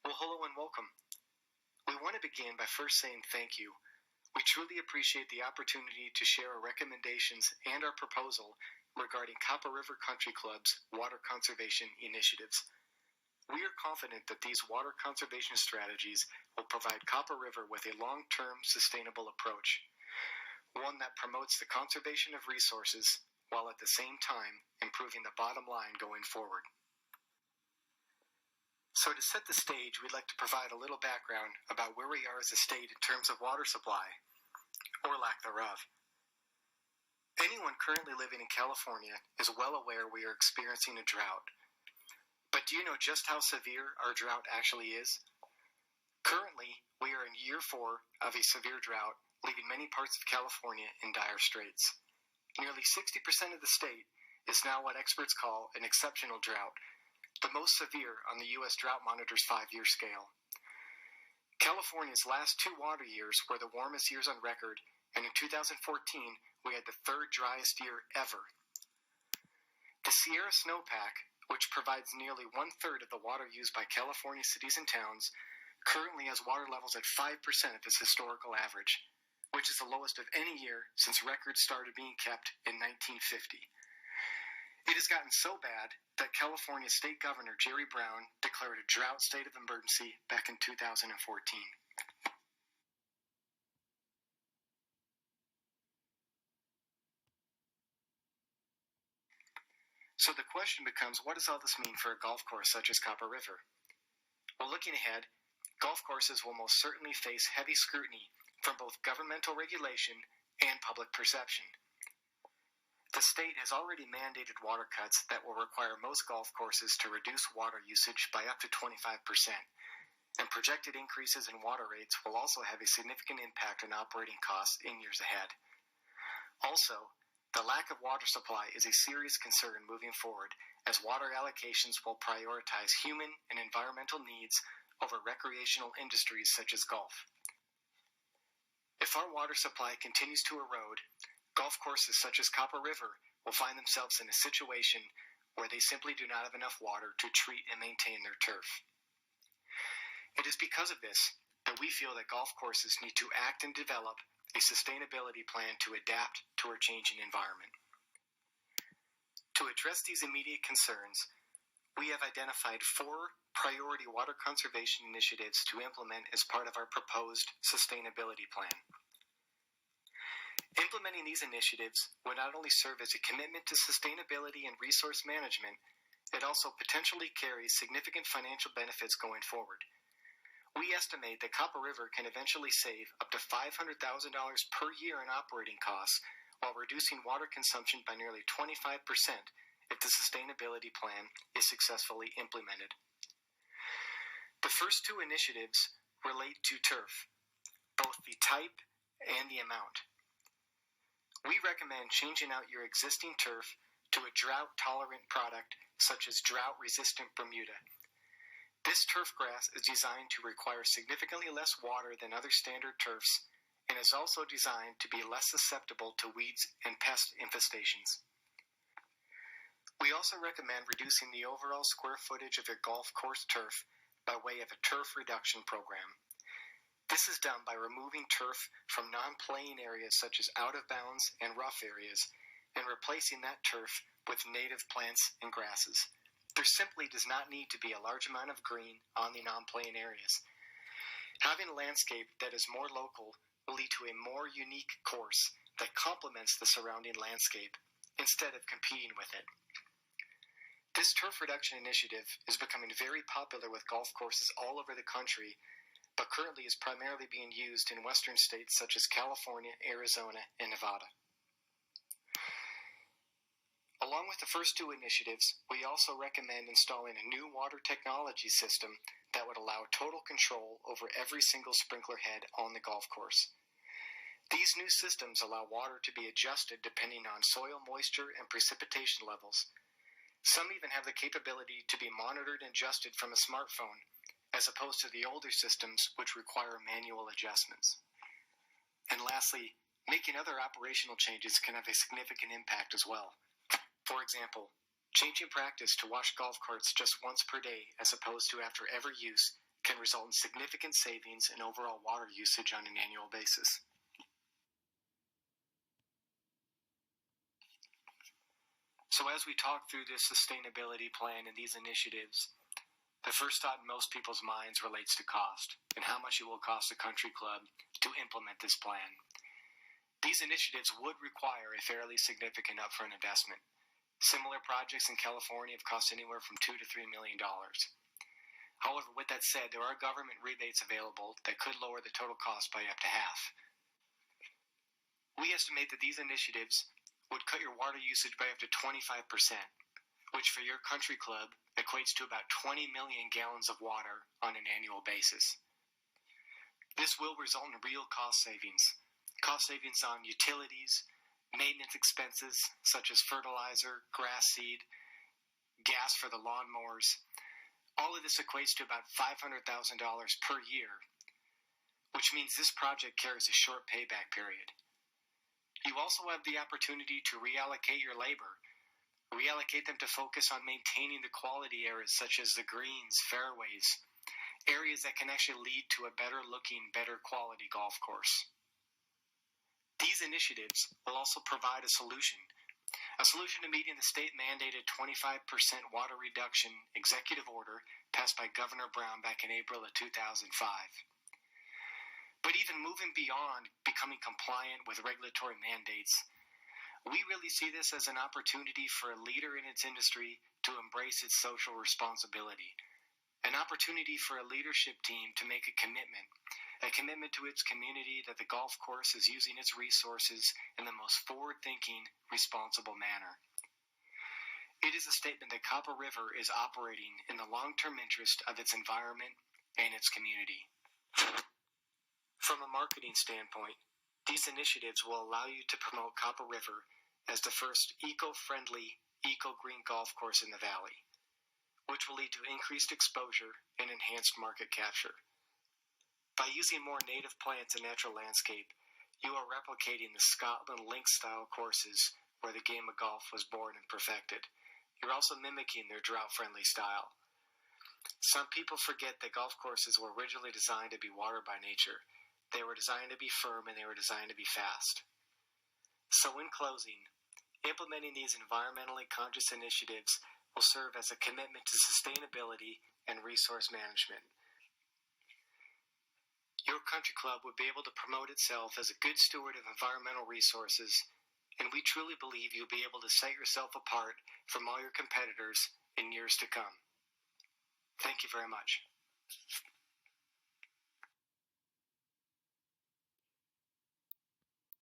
Well, hello and welcome. We want to begin by first saying thank you. We truly appreciate the opportunity to share our recommendations and our proposal regarding Copper River Country Club's water conservation initiatives. We are confident that these water conservation strategies will provide Copper River with a long-term sustainable approach, one that promotes the conservation of resources while at the same time improving the bottom line going forward. So to set the stage, we'd like to provide a little background about where we are as a state in terms of water supply, or lack thereof. Anyone currently living in California is well aware we are experiencing a drought. But do you know just how severe our drought actually is? Currently, we are in year 4 of a severe drought, leaving many parts of California in dire straits. Nearly 60% of the state is now what experts call an exceptional drought, the most severe on the U.S. Drought Monitor's 5-year scale. California's last 2 water years were the warmest years on record, and in 2014, we had the 3rd driest year ever. The Sierra Snowpack, which provides nearly 1/3 of the water used by California cities and towns, currently has water levels at 5% of its historical average, which is the lowest of any year since records started being kept in 1950. It has gotten so bad that California State Governor Jerry Brown declared a drought state of emergency back in 2014. So the question becomes, what does all this mean for a golf course such as Copper River? Well, looking ahead, golf courses will most certainly face heavy scrutiny from both governmental regulation and public perception. The state has already mandated water cuts that will require most golf courses to reduce water usage by up to 25%, and projected increases in water rates will also have a significant impact on operating costs in years ahead. Also, the lack of water supply is a serious concern moving forward, as water allocations will prioritize human and environmental needs over recreational industries such as golf. If our water supply continues to erode, golf courses such as Copper River will find themselves in a situation where they simply do not have enough water to treat and maintain their turf. It is because of this that we feel that golf courses need to act and develop a sustainability plan to adapt to our changing environment. To address these immediate concerns, we have identified 4 priority water conservation initiatives to implement as part of our proposed sustainability plan. Implementing these initiatives would not only serve as a commitment to sustainability and resource management, it also potentially carries significant financial benefits going forward. We estimate that Copper River can eventually save up to $500,000 per year in operating costs while reducing water consumption by nearly 25% if the sustainability plan is successfully implemented. The first 2 initiatives relate to turf, both the type and the amount. We recommend changing out your existing turf to a drought-tolerant product such as drought-resistant Bermuda. This turf grass is designed to require significantly less water than other standard turfs and is also designed to be less susceptible to weeds and pest infestations. We also recommend reducing the overall square footage of your golf course turf by way of a turf reduction program. This is done by removing turf from non-playing areas such as out-of-bounds and rough areas and replacing that turf with native plants and grasses. There simply does not need to be a large amount of green on the non-playing areas. Having a landscape that is more local will lead to a more unique course that complements the surrounding landscape instead of competing with it. This turf reduction initiative is becoming very popular with golf courses all over the country, but currently is primarily being used in western states such as California, Arizona, and Nevada. Along with the first 2 initiatives, we also recommend installing a new water technology system that would allow total control over every single sprinkler head on the golf course. These new systems allow water to be adjusted depending on soil moisture and precipitation levels. Some even have the capability to be monitored and adjusted from a smartphone, as opposed to the older systems which require manual adjustments. And lastly, making other operational changes can have a significant impact as well. For example, changing practice to wash golf carts just once per day as opposed to after every use can result in significant savings in overall water usage on an annual basis. So as we talk through this sustainability plan and these initiatives, the first thought in most people's minds relates to cost and how much it will cost a country club to implement this plan. These initiatives would require a fairly significant upfront investment. Similar projects in California have cost anywhere from $2 to $3 million. However, with that said, there are government rebates available that could lower the total cost by up to half. We estimate that these initiatives would cut your water usage by up to 25%, which for your country club equates to about 20 million gallons of water on an annual basis. This will result in real cost savings on utilities, maintenance expenses such as fertilizer, grass seed, gas for the lawnmowers. All of this equates to about $500,000 per year, which means this project carries a short payback period. You also have the opportunity to reallocate your labor, reallocate them to focus on maintaining the quality areas such as the greens, fairways, areas that can actually lead to a better looking, better quality golf course. These initiatives will also provide a solution to meeting the state-mandated 25% water reduction executive order passed by Governor Brown back in April of 2005. But even moving beyond becoming compliant with regulatory mandates, we really see this as an opportunity for a leader in its industry to embrace its social responsibility, an opportunity for a leadership team to make a commitment to its community that the golf course is using its resources in the most forward-thinking, responsible manner. It is a statement that Copper River is operating in the long-term interest of its environment and its community. From a marketing standpoint, these initiatives will allow you to promote Copper River as the first eco-friendly, eco-green golf course in the valley, which will lead to increased exposure and enhanced market capture. By using more native plants and natural landscape, you are replicating the Scotland Links-style courses where the game of golf was born and perfected. You're also mimicking their drought-friendly style. Some people forget that golf courses were originally designed to be watered by nature. They were designed to be firm and they were designed to be fast. So in closing, implementing these environmentally conscious initiatives will serve as a commitment to sustainability and resource management. Your country club would be able to promote itself as a good steward of environmental resources, and we truly believe you'll be able to set yourself apart from all your competitors in years to come. Thank you very much.